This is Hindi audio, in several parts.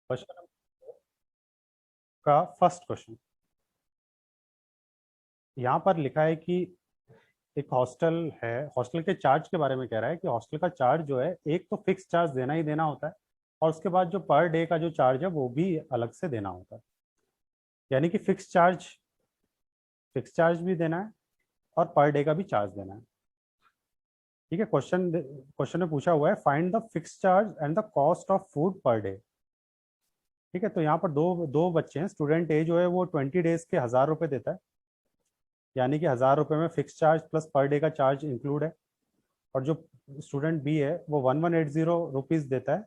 क्वेश्चन का फर्स्ट क्वेश्चन यहाँ पर लिखा है कि एक हॉस्टल है। हॉस्टल के चार्ज के बारे में कह रहा है कि हॉस्टल का चार्ज जो है एक तो फिक्स चार्ज देना ही देना होता है, और उसके बाद जो पर डे का जो चार्ज है वो भी अलग से देना होता है। यानी कि फिक्स चार्ज भी देना है और पर डे का भी चार्ज देना है। ठीक है। क्वेश्चन में पूछा हुआ है find the fix charge and the cost of food per day. ठीक है। तो यहाँ पर दो दो बच्चे हैं। स्टूडेंट ए जो है वो 20 डेज के 1000 रुपये देता है, यानी कि 1000 रुपये में fix charge plus per day का चार्ज इंक्लूड है। और जो स्टूडेंट बी है वो 1180 रुपीज़ देता है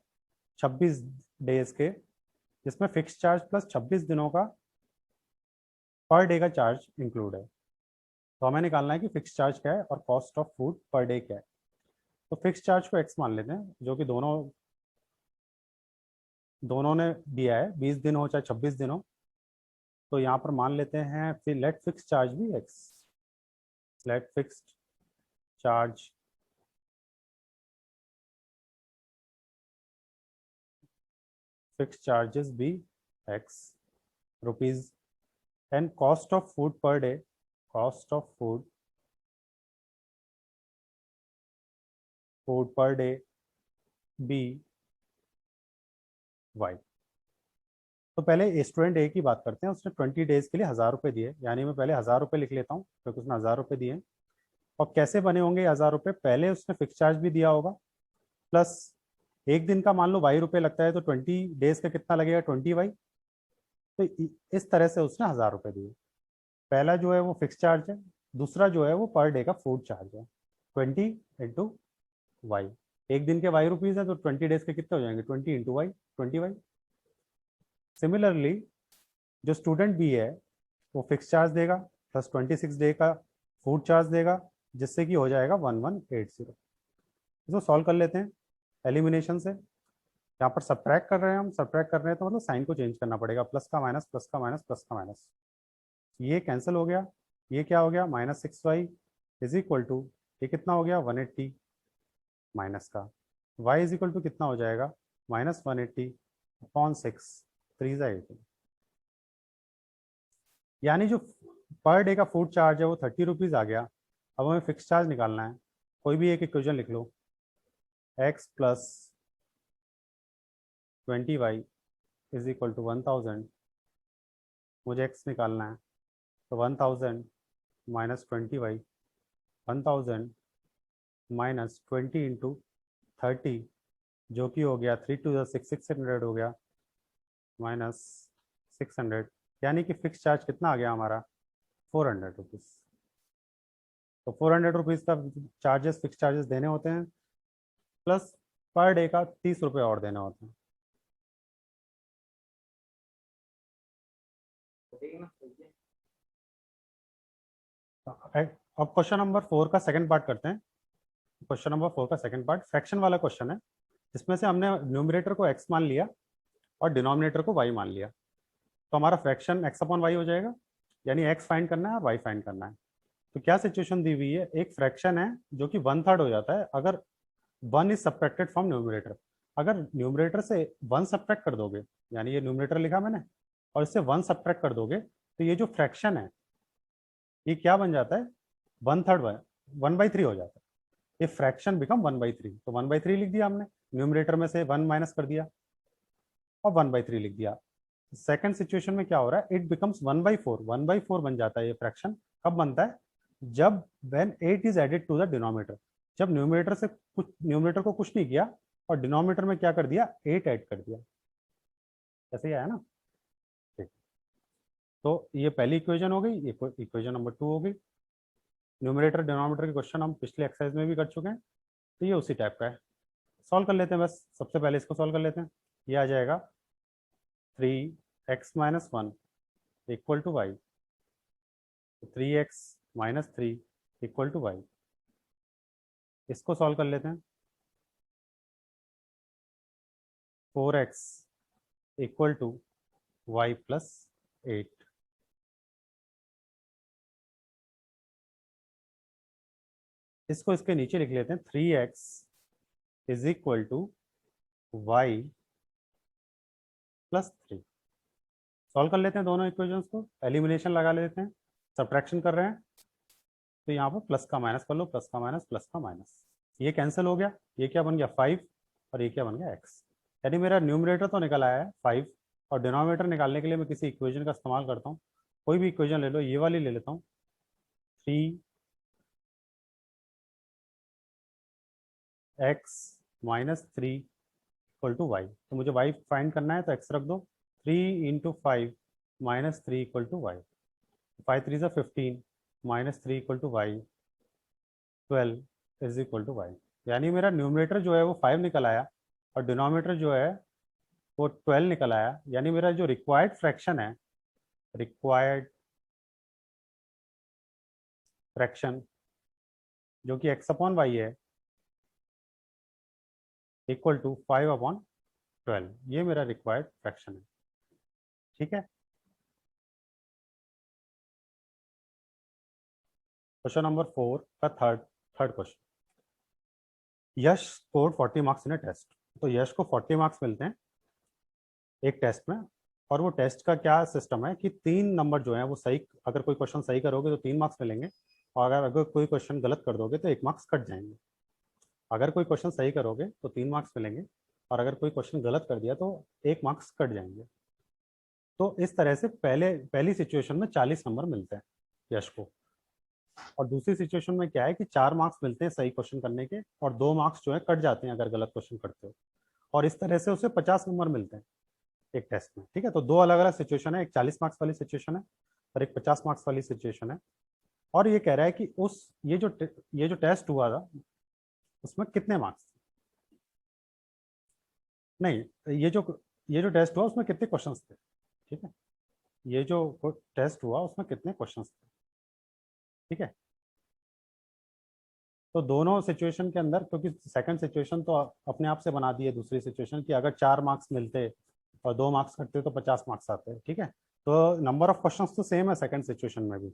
26 डेज के, जिसमें फिक्स चार्ज प्लस 26 दिनों का पर डे का चार्ज इंक्लूड है। तो हमें निकालना है कि फिक्स चार्ज क्या है और cost of food per day क्या है। तो फिक्स चार्ज को एक्स मान लेते हैं, जो कि दोनों दोनों ने दिया है, 20 दिन हो चाहे 26 दिन हो। तो यहाँ पर मान लेते हैं फिर लेट फिक्स चार्ज भी X. Let fixed charge fix charges भी X rupees and cost of food per day, cost of food per day be Y. तो पहले स्टूडेंट ए की बात करते हैं। उसने 20 डेज के लिए 1000 रुपये दिए, यानी मैं पहले 1000 रुपये लिख लेता हूँ क्योंकि उसने 1000 रुपये दिए। और कैसे बने होंगे 1000 रुपये? पहले उसने फिक्स चार्ज भी दिया होगा, प्लस एक दिन का मान लो ₹22 लगता है, तो 20 डेज का कितना लगेगा? 20 वाई। तो इस तरह से उसने 1000 रुपये दिए। पहला जो है वो फिक्स चार्ज है, दूसरा जो है वो पर डे का फूड चार्ज है। 20 × वाई। एक दिन के ₹y है तो 20 डेज के कितने हो जाएंगे? 20 × वाई, 20 वाई। सिमिलरली जो स्टूडेंट बी है वो फिक्स चार्ज देगा प्लस 26 डे का फूड चार्ज देगा, जिससे कि हो जाएगा 1180। इसको सॉल्व कर लेते हैं एलिमिनेशन से। यहाँ पर सब्ट्रैक्ट कर रहे हैं, हम सब्ट्रैक्ट कर रहे हैं तो मतलब साइन को चेंज करना पड़ेगा। प्लस का माइनस, प्लस का माइनस, प्लस का माइनस, ये कैंसिल हो गया। ये क्या हो गया? -6y इज इक्वल टू, ये कितना हो गया? 180 माइनस का y इज इक्वल टू कितना हो जाएगा? -180/6, 3 यानी जो पर डे का फूड चार्ज है वो 30 रुपीज़ आ गया। अब हमें फिक्स चार्ज निकालना है। कोई भी एक इक्वेशन लिख लो। x plus 20y is equal to 1000। मुझे x निकालना है, तो 1000 माइनस 20y, 1000 माइनस 20 × 30, जो कि हो गया 3 × 2 = 6, 600 हो गया, -600। यानी कि फिक्स चार्ज कितना आ गया हमारा? 400 रुपीज़। तो 400 रुपीज़ का चार्जेस, फिक्स चार्जेस देने होते हैं, प्लस पर डे का 30 रुपये और देने होते हैं। अब क्वेश्चन नंबर 4 का सेकंड पार्ट करते हैं। क्वेश्चन नंबर 4 का सेकंड पार्ट फ्रैक्शन वाला क्वेश्चन है, जिसमें से हमने न्यूमरेटर को x मान लिया और डिनोमिनेटर को y मान लिया। तो हमारा फ्रैक्शन x अपॉन वाई हो जाएगा, यानी x फाइंड करना है और y फाइंड करना है। तो क्या सिचुएशन दी हुई है? एक फ्रैक्शन है जो कि 1/3 हो जाता है अगर 1 इज सब्ट्रैक्टेड फ्रॉम न्यूमरेटर। अगर न्यूमरेटर से 1 सब्ट्रैक्ट कर दोगे, यानी ये न्यूमरेटर लिखा मैंने, और इससे 1 सब्ट्रैक्ट कर दोगे, तो ये जो फ्रैक्शन है ये क्या बन जाता है? 1/3, 1/3 हो जाता है। ये फ्रैक्शन बिकम 1/3। तो 1/3 लिख दिया हमने, न्यूमरेटर में से 1 माइनस कर दिया और 1/3 लिख दिया। सेकंड सिचुएशन में क्या हो रहा है? It becomes 1/4। 1/4 बन जाता है ये फ्रैक्शन। कब बनता है? जब when 8 is added to the denominator. जब न्यूमरेटर को कुछ नहीं किया और डिनोमिनेटर में क्या कर दिया? 8 ऐड कर दिया। ऐसे ही आया ना? ठीक। तो ये पहली इक्वेशन हो गई, ये इक्वेशन नंबर 2 हो गई। न्यूमरेटर डिनोमिनेटर के क्वेश्चन हम पिछले एक्सरसाइज में भी कर चुके हैं, तो ये उसी टाइप का है। सॉल्व कर लेते हैं। बस सबसे पहले इसको सॉल्व कर लेते हैं। ये आ जाएगा 3x-1 equal to Y. 3x-3 equal to Y. इसको सॉल्व कर लेते हैं। 4x equal to Y plus 8। इसको इसके नीचे लिख लेते हैं। 3x is equal to Y plus 3। Solve कर लेते हैं दोनों इक्वेशंस को, एलिमिनेशन लगा लेते हैं, सब्ट्रैक्शन कर रहे हैं, तो यहाँ पर प्लस का माइनस कर लो, प्लस का माइनस, प्लस का माइनस, ये कैंसिल हो गया, ये क्या बन गया 5 और ये क्या बन गया x। यानी मेरा न्यूमरेटर तो निकल आया है 5 और डिनोमिनेटर निकालने के लिए मैं किसी इक्वेशन का इस्तेमाल करता हूँ। कोई भी इक्वेशन ले लो, ये वाली ले लेता हूँ, 3x minus 3 equal to Y. तो मुझे y फाइंड करना है तो x रख दो, 3 into 5 minus 3 equal to Y, 5 3 ज़ा 15 minus 3 equal to Y, 12 is equal to Y. यानी मेरा न्यूमरेटर जो है वो 5 निकल आया और डिनोमिनेटर जो है वो 12 निकल आया। यानी मेरा जो रिक्वायर्ड फ्रैक्शन है, रिक्वायर्ड फ्रैक्शन जो कि x अपॉन वाई है, इक्वल टू 5/12, ये मेरा रिक्वायर्ड फ्रैक्शन है। ठीक है, क्वेश्चन नंबर 4 का third question. Yash scored 40 marks in a test. तो यश को 40 मार्क्स मिलते हैं एक टेस्ट में, और वो टेस्ट का क्या सिस्टम है कि 3 नंबर जो है वो सही, अगर कोई क्वेश्चन सही करोगे तो 3 मार्क्स मिलेंगे, और अगर कोई क्वेश्चन गलत कर दोगे तो 1 मार्क्स कट जाएंगे। अगर कोई क्वेश्चन सही करोगे तो 3 मार्क्स मिलेंगे, और अगर कोई क्वेश्चन गलत कर दिया तो 1 मार्क्स कट जाएंगे। तो इस तरह से पहली सिचुएशन में 40 नंबर मिलते हैं यश को, और दूसरी सिचुएशन में क्या है कि 4 मार्क्स मिलते हैं सही क्वेश्चन करने के, और 2 मार्क्स जो है कट जाते हैं अगर गलत क्वेश्चन करते हो, और इस तरह से उसे 50 नंबर मिलते हैं एक टेस्ट में। ठीक है, तो 2 अलग अलग सिचुएशन है, एक 40 मार्क्स वाली सिचुएशन है और एक 50 मार्क्स वाली सिचुएशन है। और ये कह रहा है कि उस ये जो टेस्ट हुआ था उसमें कितने मार्क्स, नहीं, ये जो टेस्ट हुआ उसमें कितने क्वेश्चंस थे। ठीक है, ये जो टेस्ट हुआ उसमें कितने क्वेश्चंस थे। ठीक है, तो दोनों सिचुएशन के अंदर, क्योंकि सेकंड सिचुएशन तो अपने आप से बना दी है दूसरी सिचुएशन की, अगर 4 मार्क्स मिलते और 2 मार्क्स कटते तो 50 मार्क्स आते। ठीक है, तो नंबर ऑफ क्वेश्चंस तो सेम है सेकंड सिचुएशन में भी।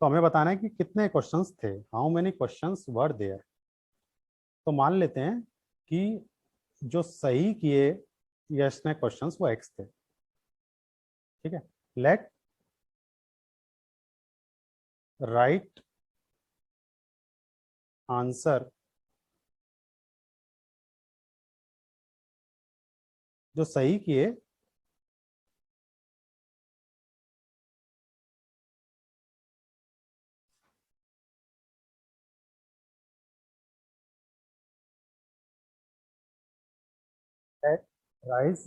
तो हमें बताना है कि कितने क्वेश्चंस थे, how many questions were there. तो मान लेते हैं कि जो सही किए यश ने क्वेश्चंस वो एक्स थे। ठीक है, लेट राइट आंसर, जो सही किए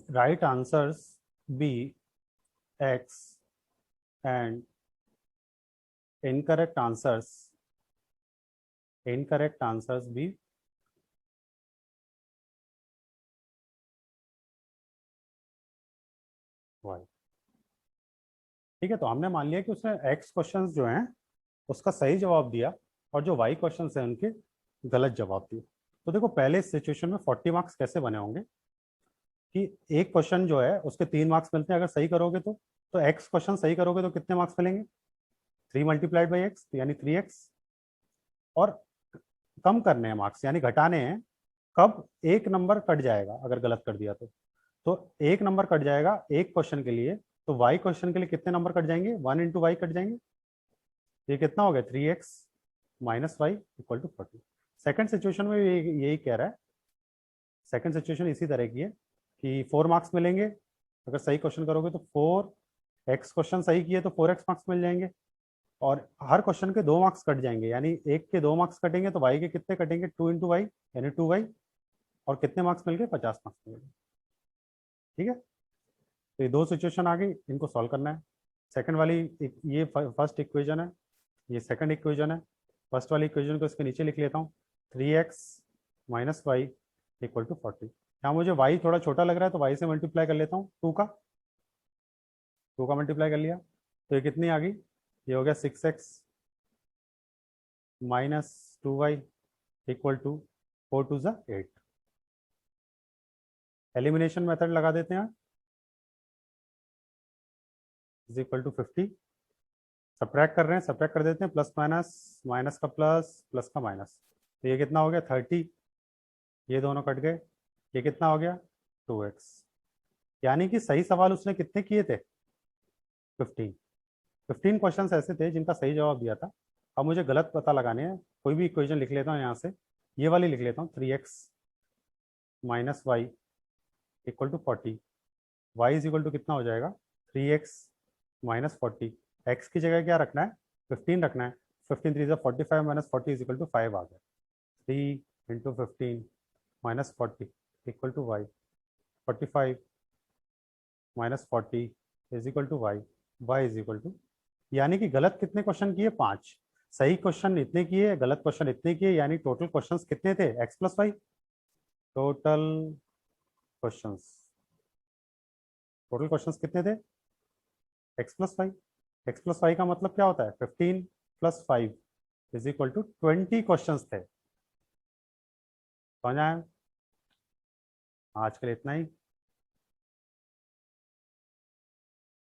right answers be X and incorrect answers be Y. ठीक है, तो हमने मान लिया कि उसने एक्स क्वेश्चंस जो हैं उसका सही जवाब दिया, और जो वाई क्वेश्चंस हैं उनके गलत जवाब दिए। तो देखो पहले सिचुएशन में 40 मार्क्स कैसे बने होंगे कि एक क्वेश्चन जो है उसके 3 मार्क्स मिलते हैं अगर सही करोगे तो एक्स क्वेश्चन सही करोगे तो कितने मार्क्स मिलेंगे, 3 मल्टीप्लाइड बाई एक्स, यानी 3x। और कम करने हैं मार्क्स, यानी घटाने हैं, कब एक नंबर कट जाएगा अगर गलत कर दिया तो एक नंबर कट जाएगा एक क्वेश्चन के लिए, तो वाई क्वेश्चन के लिए कितने नंबर कट जाएंगे, 1 इंटू वाई कट जाएंगे। ये कितना हो गया, 3x minus Y equal to 40। Second situation में भी यही कह रहा है, सेकेंड सिचुएशन इसी तरह की है कि 4 मार्क्स मिलेंगे अगर सही क्वेश्चन करोगे, तो 4x क्वेश्चन सही किए तो 4x मार्क्स मिल जाएंगे, और हर क्वेश्चन के 2 मार्क्स कट जाएंगे, यानी एक के 2 मार्क्स कटेंगे तो वाई के कितने कटेंगे, 2 इंटू वाई यानी 2y, और कितने मार्क्स मिल गए, 50 मार्क्स मिल गए। ठीक है, तो ये 2 सिचुएशन आ गई, इनको सॉल्व करना है। सेकंड वाली ये फर्स्ट इक्वेशन है, ये सेकंड इक्वेशन है। फर्स्ट वाली इक्वेशन को इसके नीचे लिख लेता हूँ, 3x minus Y equal to 40। यहाँ मुझे y थोड़ा छोटा लग रहा है तो y से मल्टीप्लाई कर लेता हूँ, 2 का मल्टीप्लाई कर लिया, तो ये कितनी आ गई, ये हो गया 6x minus 2y equal to 4 2 ज़ा 8। एलिमिनेशन मेथड लगा देते हैं, इज इक्वल टू 50। सब्ट्रैक्ट कर रहे हैं, सब्ट्रैक्ट कर देते हैं, प्लस माइनस, माइनस का प्लस, प्लस का माइनस, तो ये कितना हो गया 30, ये दोनों कट गए, ये कितना हो गया 2x। यानी कि सही सवाल उसने कितने किए थे? 15। 15 क्वेश्चंस ऐसे थे जिनका सही जवाब दिया था। अब मुझे गलत पता लगाने हैं। कोई भी इक्वेशन लिख लेता हूँ यहाँ से, ये वाली लिख लेता हूँ, 3x minus Y equal to 40। Y is equal to कितना हो जाएगा? 3x minus 40। एक्स की जगह क्या रखना है? 15 रखना है। 15 3 45 माइनस 40 इज इक्वल टू 5 आ गया। 3 × 15 minus 40 equal to Y. 45 minus 40 is equal to Y. Y is equal to, यानी कि गलत कितने क्वेश्चन किए? 5। सही क्वेश्चन इतने किए, गलत क्वेश्चन इतने किए, यानी टोटल क्वेश्चंस कितने थे? X plus Y. Total questions, total questions कितने थे? X plus Y. X plus Y का मतलब क्या होता है? 15 plus 5 is equal to 20 questions थे। समझ आया? आज के लिए इतना ही।